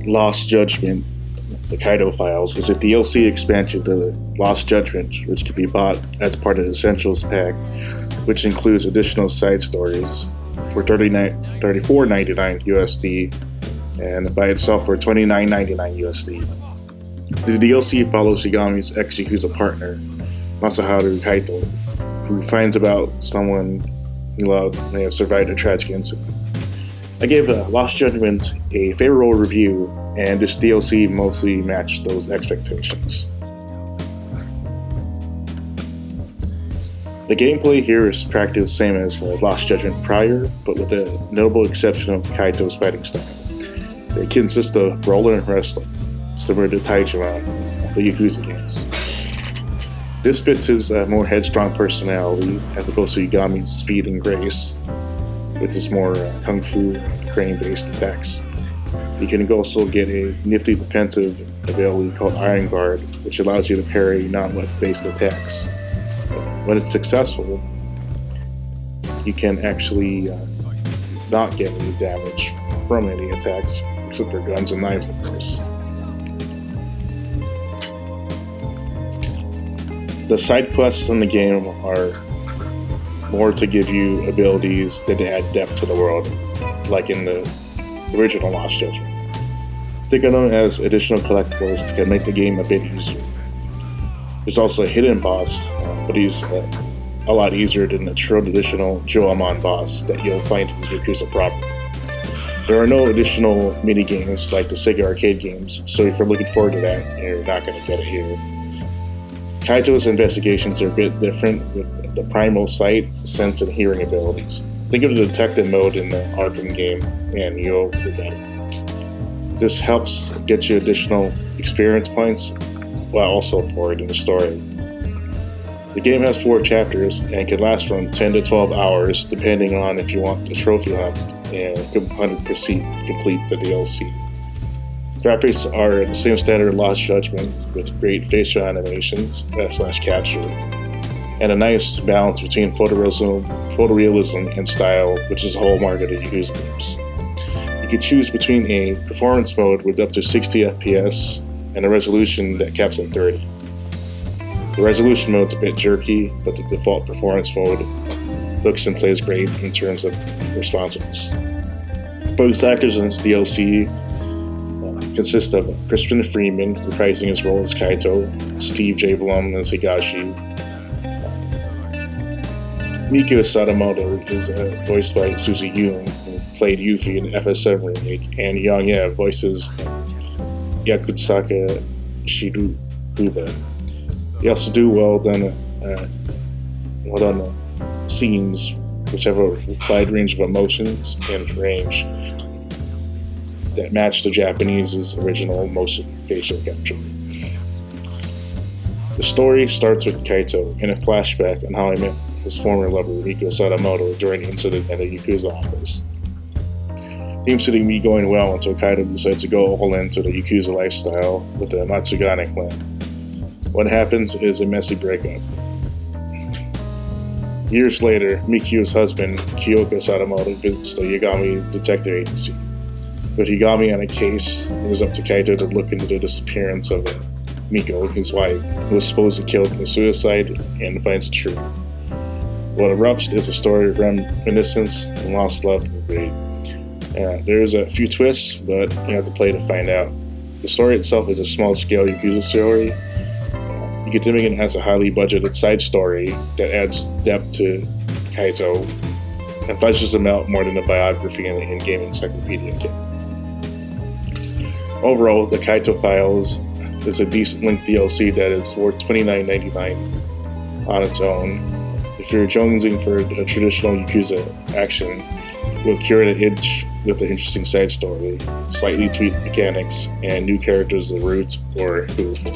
Lost Judgment, the Kaito Files, is a DLC expansion to Lost Judgment, which can be bought as part of the Essentials Pack, which includes additional side stories for $34.99 USD and by itself for $29.99 USD. The DLC follows Yagami's ex-Yakuza partner, Masaharu Kaito, who finds out someone he loved may have survived a tragic incident. I gave Lost Judgment a favorable review, and this DLC mostly matched those expectations. The gameplay here is practically the same as Lost Judgment prior, but with the notable exception of Kaito's fighting style. It consists of brawling and wrestling, similar to Taijuan, the Yakuza games. This fits his more headstrong personality as opposed to Yagami's speed and grace, with his more kung fu crane-based attacks. You can also get a nifty defensive ability called Iron Guard, which allows you to parry non-weapon-based attacks. When it's successful, you can actually not get any damage from any attacks, except for guns and knives, of course. The side quests in the game are more to give you abilities that add depth to the world, like in the original Lost Judgment. Think of them as additional collectibles to make the game a bit easier. There's also a hidden boss, but he's a lot easier than the traditional Joamon boss that you'll find in Yakuza proper. There are no additional mini-games like the Sega arcade games, so if you're looking forward to that, you're not going to get it here. Kaito's investigations are a bit different with the primal sight, sense, and hearing abilities. Think of the detective mode in the Arkham game, and you'll forget it. This helps get you additional experience points while also forwarding the story. The game has 4 chapters and can last from 10 to 12 hours depending on if you want the trophy hunt and 100% complete the DLC. Graphics are the same standard Lost Judgment with great facial animations / capture, and a nice balance between photorealism and style, which is a hallmark of the Yakuza games. You can choose between a performance mode with up to 60 FPS and a resolution that caps at 30. The resolution mode's a bit jerky, but the default performance mode looks and plays great in terms of responsiveness. Voice actors in this DLC consist of Crispin Freeman reprising his role as Kaito, Steve J. Blum as Higashi. Mikio Sadamoto is voiced by Suzy Yoon, who played Yuffie in the FS7 remake, and Yang Ye voices Yakutsaka Shirukuba. He also do well done scenes which have a wide range of emotions and range that match the Japanese's original motion facial capture. The story starts with Kaito in a flashback on how he met his former lover Riko Sadamoto during the incident at the Yakuza office. Seems to be going well until Kaito decides to go all into the Yakuza lifestyle with the Matsugane clan. What happens is a messy breakup. Years later, Mikio's husband, Kyoka Sadamoto, visits the Yagami Detective Agency. With Yagami on a case, it was up to Kaito to look into the disappearance of Miko, his wife, who was supposedly killed in a suicide, and finds the truth. What erupts is a story of reminiscence and lost love and greed. There's a few twists, but you have to play to find out. The story itself is a small-scale Yakuza story. Yakuza has a highly budgeted side story that adds depth to Kaito and fleshes him out more than a biography in the in-game encyclopedia can. Overall, the Kaito Files is a decent length DLC that is worth $29.99 on its own. If you're jonesing for a traditional Yakuza action, we'll cure the itch with an interesting side story, slightly tweaked mechanics, and new characters of the root or beautiful.